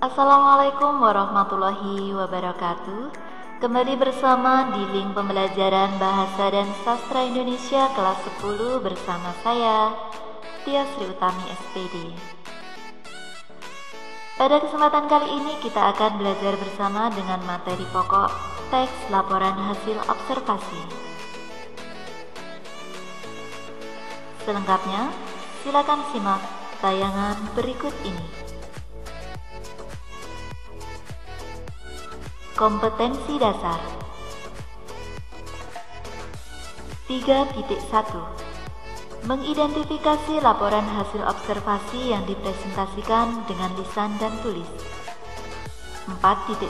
Assalamualaikum warahmatullahi wabarakatuh. Kembali bersama di link pembelajaran Bahasa dan Sastra Indonesia kelas 10 bersama saya, Tia Sri Utami SPD. Pada kesempatan kali ini kita akan belajar bersama dengan materi pokok teks laporan hasil observasi. Selengkapnya, silakan simak tayangan berikut ini. Kompetensi dasar 3.1 Mengidentifikasi laporan hasil observasi yang dipresentasikan dengan lisan dan tulis. 4.1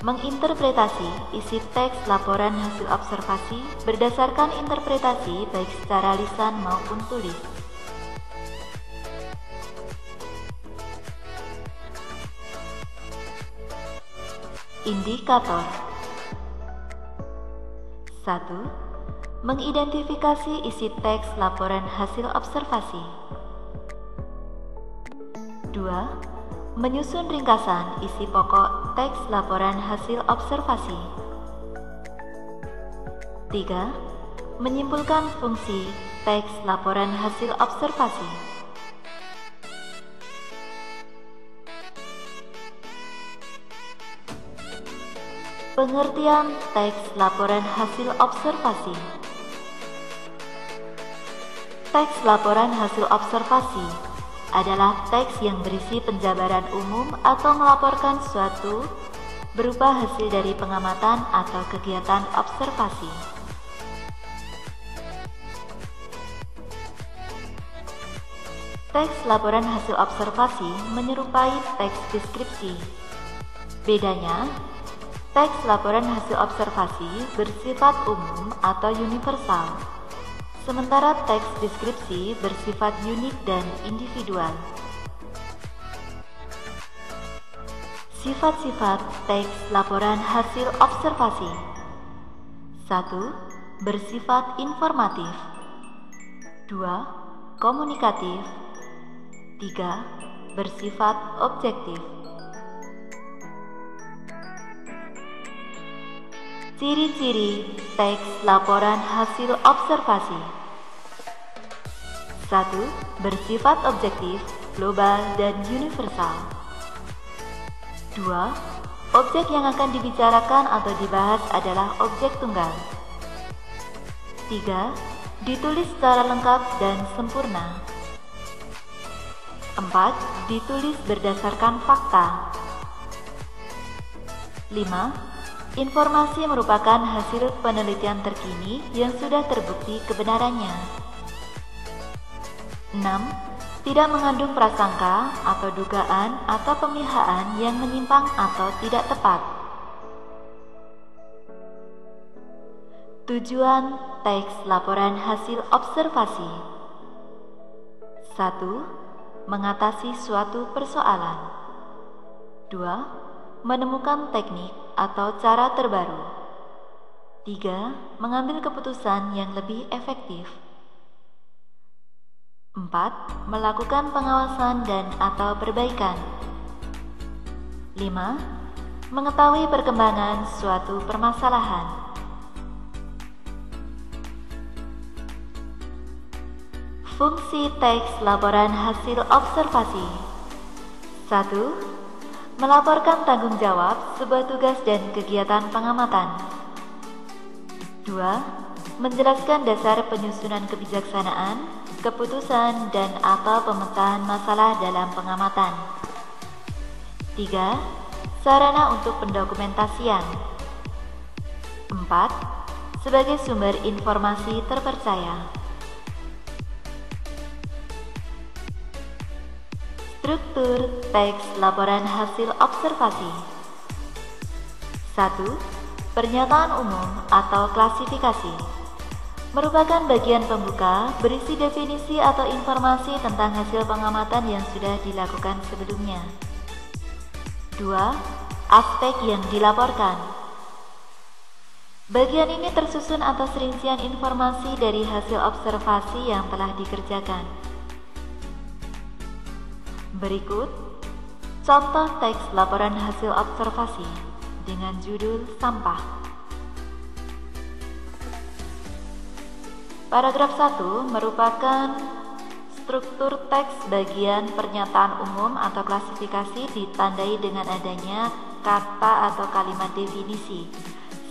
Menginterpretasi isi teks laporan hasil observasi berdasarkan interpretasi baik secara lisan maupun tulis. Indikator 1. Mengidentifikasi isi teks laporan hasil observasi. 2. Menyusun ringkasan isi pokok teks laporan hasil observasi. 3. Menyimpulkan fungsi teks laporan hasil observasi. Pengertian teks laporan hasil observasi. Teks laporan hasil observasi adalah teks yang berisi penjabaran umum atau melaporkan suatu berupa hasil dari pengamatan atau kegiatan observasi. Teks laporan hasil observasi menyerupai teks deskripsi. Bedanya, teks laporan hasil observasi bersifat umum atau universal, sementara teks deskripsi bersifat unik dan individual. Sifat-sifat teks laporan hasil observasi. 1. Bersifat informatif. 2. Komunikatif. 3. Bersifat objektif. Ciri-ciri teks laporan hasil observasi. 1. Bersifat objektif, global, dan universal. 2. Objek yang akan dibicarakan atau dibahas adalah objek tunggal. 3. Ditulis secara lengkap dan sempurna. 4. Ditulis berdasarkan fakta. 5. Informasi merupakan hasil penelitian terkini yang sudah terbukti kebenarannya. 6. Tidak mengandung prasangka atau dugaan atau pemihakan yang menyimpang atau tidak tepat. Tujuan teks laporan hasil observasi. 1. Mengatasi suatu persoalan. 2. Menemukan teknik atau cara terbaru. 3. Mengambil keputusan yang lebih efektif. 4. Melakukan pengawasan dan atau perbaikan. 5. Mengetahui perkembangan suatu permasalahan. Fungsi teks laporan hasil observasi. 1. Melaporkan tanggung jawab sebuah tugas dan kegiatan pengamatan. 2. Menjelaskan dasar penyusunan kebijaksanaan, keputusan, dan atau pemecahan masalah dalam pengamatan. 3. Sarana untuk pendokumentasian. 4. Sebagai sumber informasi terpercaya. Struktur teks laporan hasil observasi. 1. Pernyataan umum atau klasifikasi merupakan bagian pembuka berisi definisi atau informasi tentang hasil pengamatan yang sudah dilakukan sebelumnya. 2. Aspek yang dilaporkan. Bagian ini tersusun atas rincian informasi dari hasil observasi yang telah dikerjakan. Berikut Contoh teks laporan hasil observasi dengan judul sampah. Paragraf 1 merupakan struktur teks bagian pernyataan umum atau klasifikasi ditandai dengan adanya kata atau kalimat definisi.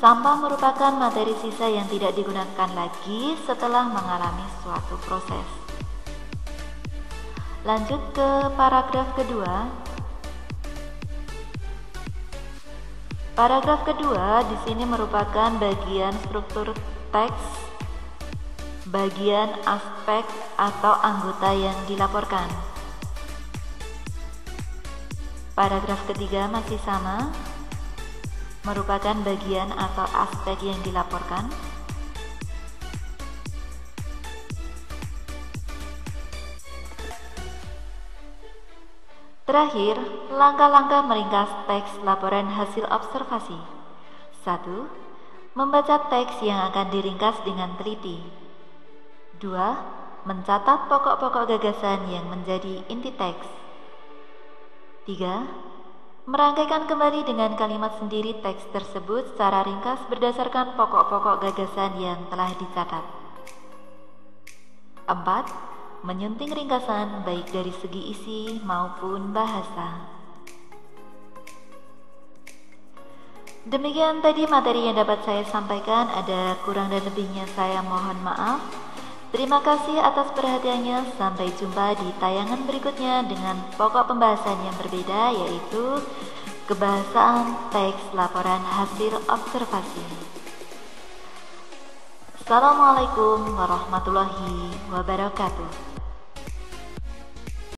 Sampah merupakan materi sisa yang tidak digunakan lagi setelah mengalami suatu proses. Lanjut ke paragraf kedua. Paragraf kedua di sini merupakan bagian struktur teks, bagian aspek atau anggota yang dilaporkan. Paragraf ketiga masih sama, merupakan bagian atau aspek yang dilaporkan. Terakhir, langkah-langkah meringkas teks laporan hasil observasi. 1. Membaca teks yang akan diringkas dengan teliti. 2. Mencatat pokok-pokok gagasan yang menjadi inti teks. 3. Merangkaikan kembali dengan kalimat sendiri teks tersebut secara ringkas berdasarkan pokok-pokok gagasan yang telah dicatat. 4. Menyunting ringkasan baik dari segi isi maupun bahasa. Demikian tadi materi yang dapat saya sampaikan, ada kurang dan lebihnya saya mohon maaf. Terima kasih atas perhatiannya, sampai jumpa di tayangan berikutnya dengan pokok pembahasan yang berbeda, yaitu kebahasaan teks laporan hasil observasi. Assalamualaikum warahmatullahi wabarakatuh.